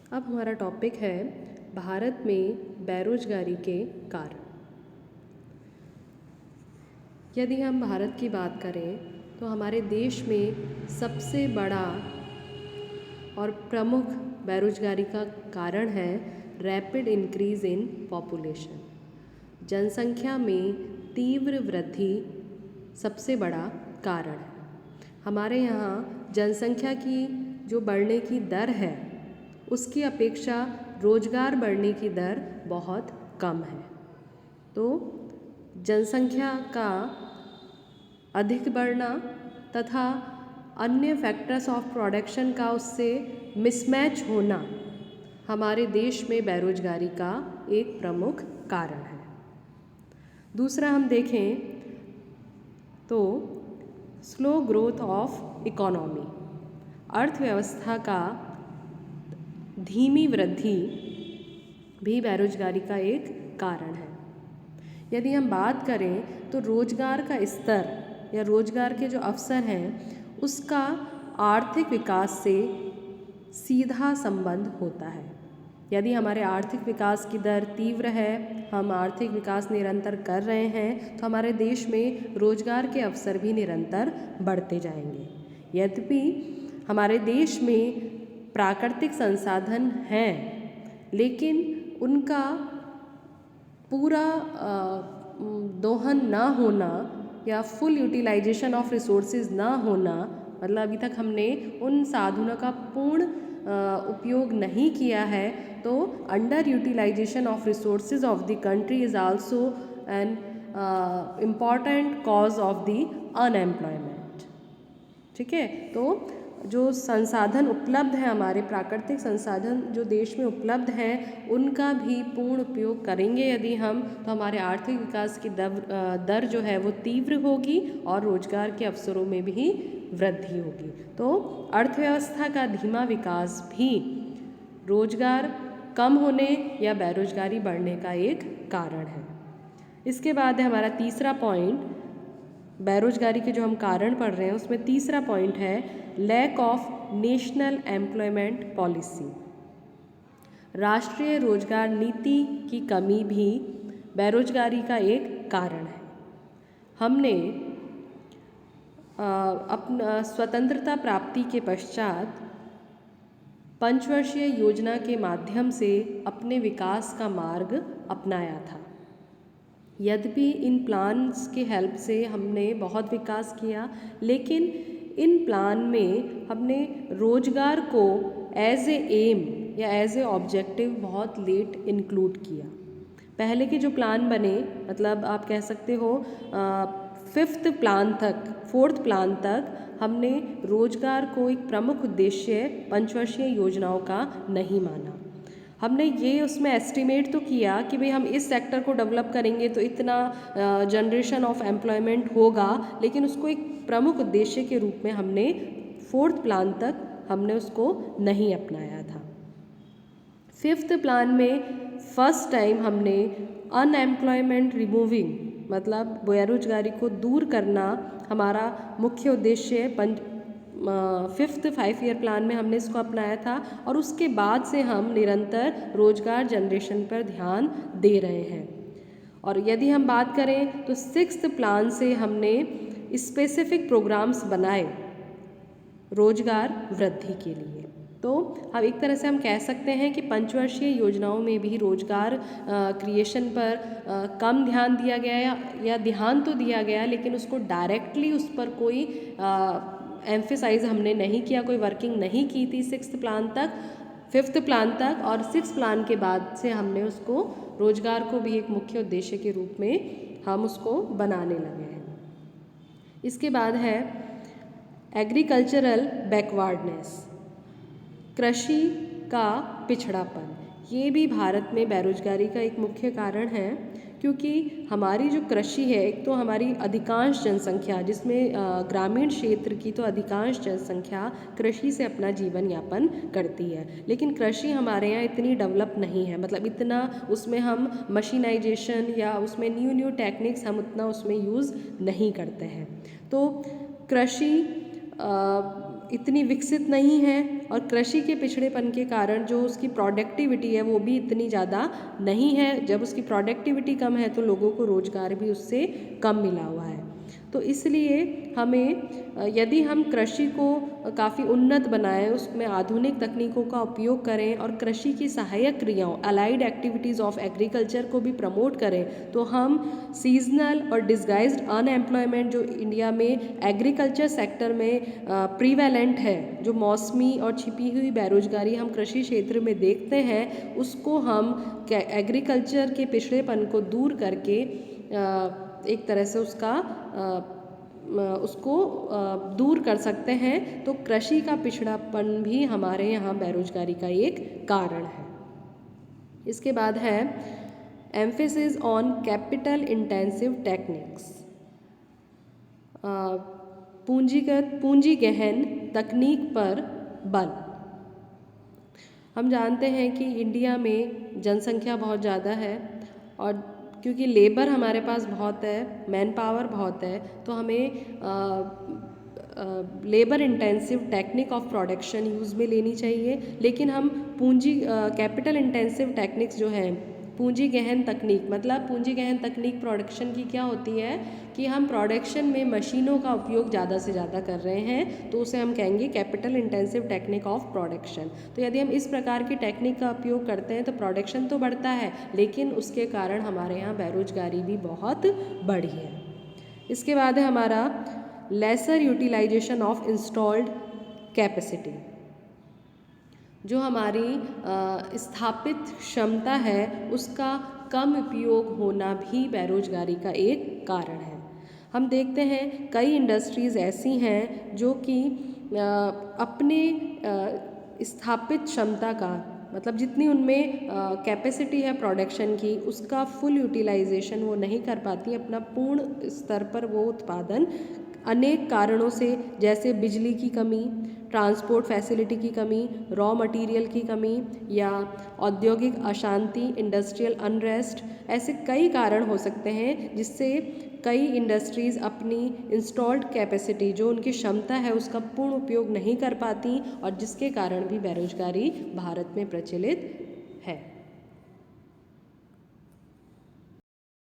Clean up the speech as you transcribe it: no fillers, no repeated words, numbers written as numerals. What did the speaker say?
अब हमारा टॉपिक है भारत में बेरोजगारी के कारण। यदि हम भारत की बात करें तो हमारे देश में सबसे बड़ा और प्रमुख बेरोजगारी का कारण है रैपिड इंक्रीज इन पॉपुलेशन। जनसंख्या में तीव्र वृद्धि सबसे बड़ा कारण है। हमारे यहाँ जनसंख्या की जो बढ़ने की दर है उसकी अपेक्षा रोजगार बढ़ने की दर बहुत कम है। तो जनसंख्या का अधिक बढ़ना तथा अन्य फैक्टर्स ऑफ प्रोडक्शन का उससे मिसमैच होना हमारे देश में बेरोजगारी का एक प्रमुख कारण है। दूसरा हम देखें तो स्लो ग्रोथ ऑफ इकोनॉमी, अर्थव्यवस्था का धीमी वृद्धि भी बेरोजगारी का एक कारण है। यदि हम बात करें तो रोजगार का स्तर या रोजगार के जो अवसर हैं उसका आर्थिक विकास से सीधा संबंध होता है। यदि हमारे आर्थिक विकास की दर तीव्र है, हम आर्थिक विकास निरंतर कर रहे हैं, तो हमारे देश में रोजगार के अवसर भी निरंतर बढ़ते जाएंगे। यद्यपि हमारे देश में प्राकृतिक संसाधन हैं लेकिन उनका पूरा दोहन ना होना या फुल यूटिलाइजेशन ऑफ रिसोर्सेज ना होना, मतलब अभी तक हमने उन साधनों का पूर्ण उपयोग नहीं किया है, तो under utilization of resources of the country is also an important cause of the unemployment. ठीक है, तो जो संसाधन उपलब्ध है, हमारे प्राकृतिक संसाधन जो देश में उपलब्ध हैं उनका भी पूर्ण उपयोग करेंगे यदि हम, तो हमारे आर्थिक विकास की दर जो है वो तीव्र होगी और रोजगार के अवसरों में भी वृद्धि होगी। तो अर्थव्यवस्था का धीमा विकास भी रोजगार कम होने या बेरोजगारी बढ़ने का एक कारण है। इसके बाद है हमारा तीसरा पॉइंट, बेरोजगारी के जो हम कारण पढ़ रहे हैं उसमें तीसरा पॉइंट है lack of national employment policy. राष्ट्रीय रोजगार नीति की कमी भी बेरोजगारी का एक कारण है। हमने अपना स्वतंत्रता प्राप्ति के पश्चात पंचवर्षीय योजना के माध्यम से अपने विकास का मार्ग अपनाया था। यद्यपि इन प्लान्स के हेल्प से हमने बहुत विकास किया, लेकिन इन प्लान में हमने रोजगार को एज ए एम या एज ए ऑब्जेक्टिव बहुत लेट इंक्लूड किया। पहले के जो प्लान बने, मतलब आप कह सकते हो फोर्थ प्लान तक हमने रोजगार को एक प्रमुख उद्देश्य पंचवर्षीय योजनाओं का नहीं माना। हमने ये उसमें एस्टिमेट तो किया कि भाई हम इस सेक्टर को डेवलप करेंगे तो इतना जनरेशन ऑफ एम्प्लॉयमेंट होगा, लेकिन उसको एक प्रमुख उद्देश्य के रूप में हमने फोर्थ प्लान तक हमने उसको नहीं अपनाया था। फिफ्थ प्लान में फर्स्ट टाइम हमने अनएम्प्लॉयमेंट रिमूविंग, मतलब बेरोजगारी को दूर करना हमारा मुख्य उद्देश्य फिफ्थ 5 ईयर प्लान में हमने इसको अपनाया था, और उसके बाद से हम निरंतर रोजगार जनरेशन पर ध्यान दे रहे हैं। और यदि हम बात करें तो सिक्स्थ प्लान से हमने स्पेसिफिक प्रोग्राम्स बनाए रोजगार वृद्धि के लिए। तो हम एक तरह से हम कह सकते हैं कि पंचवर्षीय योजनाओं में भी रोजगार क्रिएशन पर कम ध्यान दिया गया, या ध्यान तो दिया गया लेकिन उसको डायरेक्टली उस पर कोई एम्फेसाइज हमने नहीं किया, कोई वर्किंग नहीं की थी फिफ्थ प्लान तक। और सिक्स्थ प्लान के बाद से हमने उसको रोजगार को भी एक मुख्य उद्देश्य के रूप में हम उसको बनाने लगे हैं। इसके बाद है एग्रीकल्चरल बैकवर्डनेस, कृषि का पिछड़ापन। ये भी भारत में बेरोजगारी का एक मुख्य कारण है, क्योंकि हमारी जो कृषि है, एक तो हमारी अधिकांश जनसंख्या, जिसमें ग्रामीण क्षेत्र की तो अधिकांश जनसंख्या कृषि से अपना जीवन यापन करती है, लेकिन कृषि हमारे यहाँ इतनी डेवलप नहीं है, मतलब इतना उसमें हम मशीनाइजेशन या उसमें न्यू टेक्निक्स हम उतना उसमें यूज़ नहीं करते हैं। तो कृषि इतनी विकसित नहीं है और कृषि के पिछड़ेपन के कारण जो उसकी प्रोडक्टिविटी है वो भी इतनी ज़्यादा नहीं है। जब उसकी प्रोडक्टिविटी कम है तो लोगों को रोज़गार भी उससे कम मिला हुआ है। तो इसलिए हमें यदि हम कृषि को काफ़ी उन्नत बनाएं, उसमें आधुनिक तकनीकों का उपयोग करें और कृषि की सहायक क्रियाओं अलाइड एक्टिविटीज़ ऑफ एग्रीकल्चर को भी प्रमोट करें तो हम सीजनल और डिसगाइज्ड अनएम्प्लॉयमेंट जो इंडिया में एग्रीकल्चर सेक्टर में प्रीवैलेंट है, जो मौसमी और छिपी हुई बेरोजगारी हम कृषि क्षेत्र में देखते हैं, उसको हम एग्रीकल्चर के पिछड़ेपन को दूर करके एक तरह से उसको दूर कर सकते हैं। तो कृषि का पिछड़ापन भी हमारे यहाँ बेरोजगारी का एक कारण है। इसके बाद है emphasis on capital intensive techniques, पूंजी गहन तकनीक पर बल। हम जानते हैं कि इंडिया में जनसंख्या बहुत ज़्यादा है और क्योंकि लेबर हमारे पास बहुत है, मैन पावर बहुत है, तो हमें labour intensive technique of production use में लेनी चाहिए। लेकिन हम कैपिटल इंटेंसिव टेक्निक्स जो है पूंजी गहन तकनीक, मतलब पूंजी गहन तकनीक प्रोडक्शन की क्या होती है कि हम प्रोडक्शन में मशीनों का उपयोग ज़्यादा से ज़्यादा कर रहे हैं, तो उसे हम कहेंगे capital intensive technique of production. तो यदि हम इस प्रकार की टेक्निक का उपयोग करते हैं तो प्रोडक्शन तो बढ़ता है, लेकिन उसके कारण हमारे यहाँ बेरोजगारी भी बहुत बढ़ी है। इसके बाद है हमारा lesser utilization of installed capacity. जो हमारी स्थापित क्षमता है उसका कम उपयोग होना भी बेरोजगारी का एक कारण है। हम देखते हैं कई इंडस्ट्रीज़ ऐसी हैं जो कि अपने स्थापित क्षमता का, मतलब जितनी उनमें कैपेसिटी है प्रोडक्शन की, उसका फुल यूटिलाइजेशन वो नहीं कर पाती अपना पूर्ण स्तर पर वो उत्पादन, अनेक कारणों से, जैसे बिजली की कमी, ट्रांसपोर्ट फैसिलिटी की कमी, रॉ मटेरियल की कमी या औद्योगिक अशांति, इंडस्ट्रियल अनरेस्ट, ऐसे कई कारण हो सकते हैं जिससे कई इंडस्ट्रीज़ अपनी इंस्टॉल्ड कैपेसिटी, जो उनकी क्षमता है, उसका पूर्ण उपयोग नहीं कर पाती और जिसके कारण भी बेरोजगारी भारत में प्रचलित है।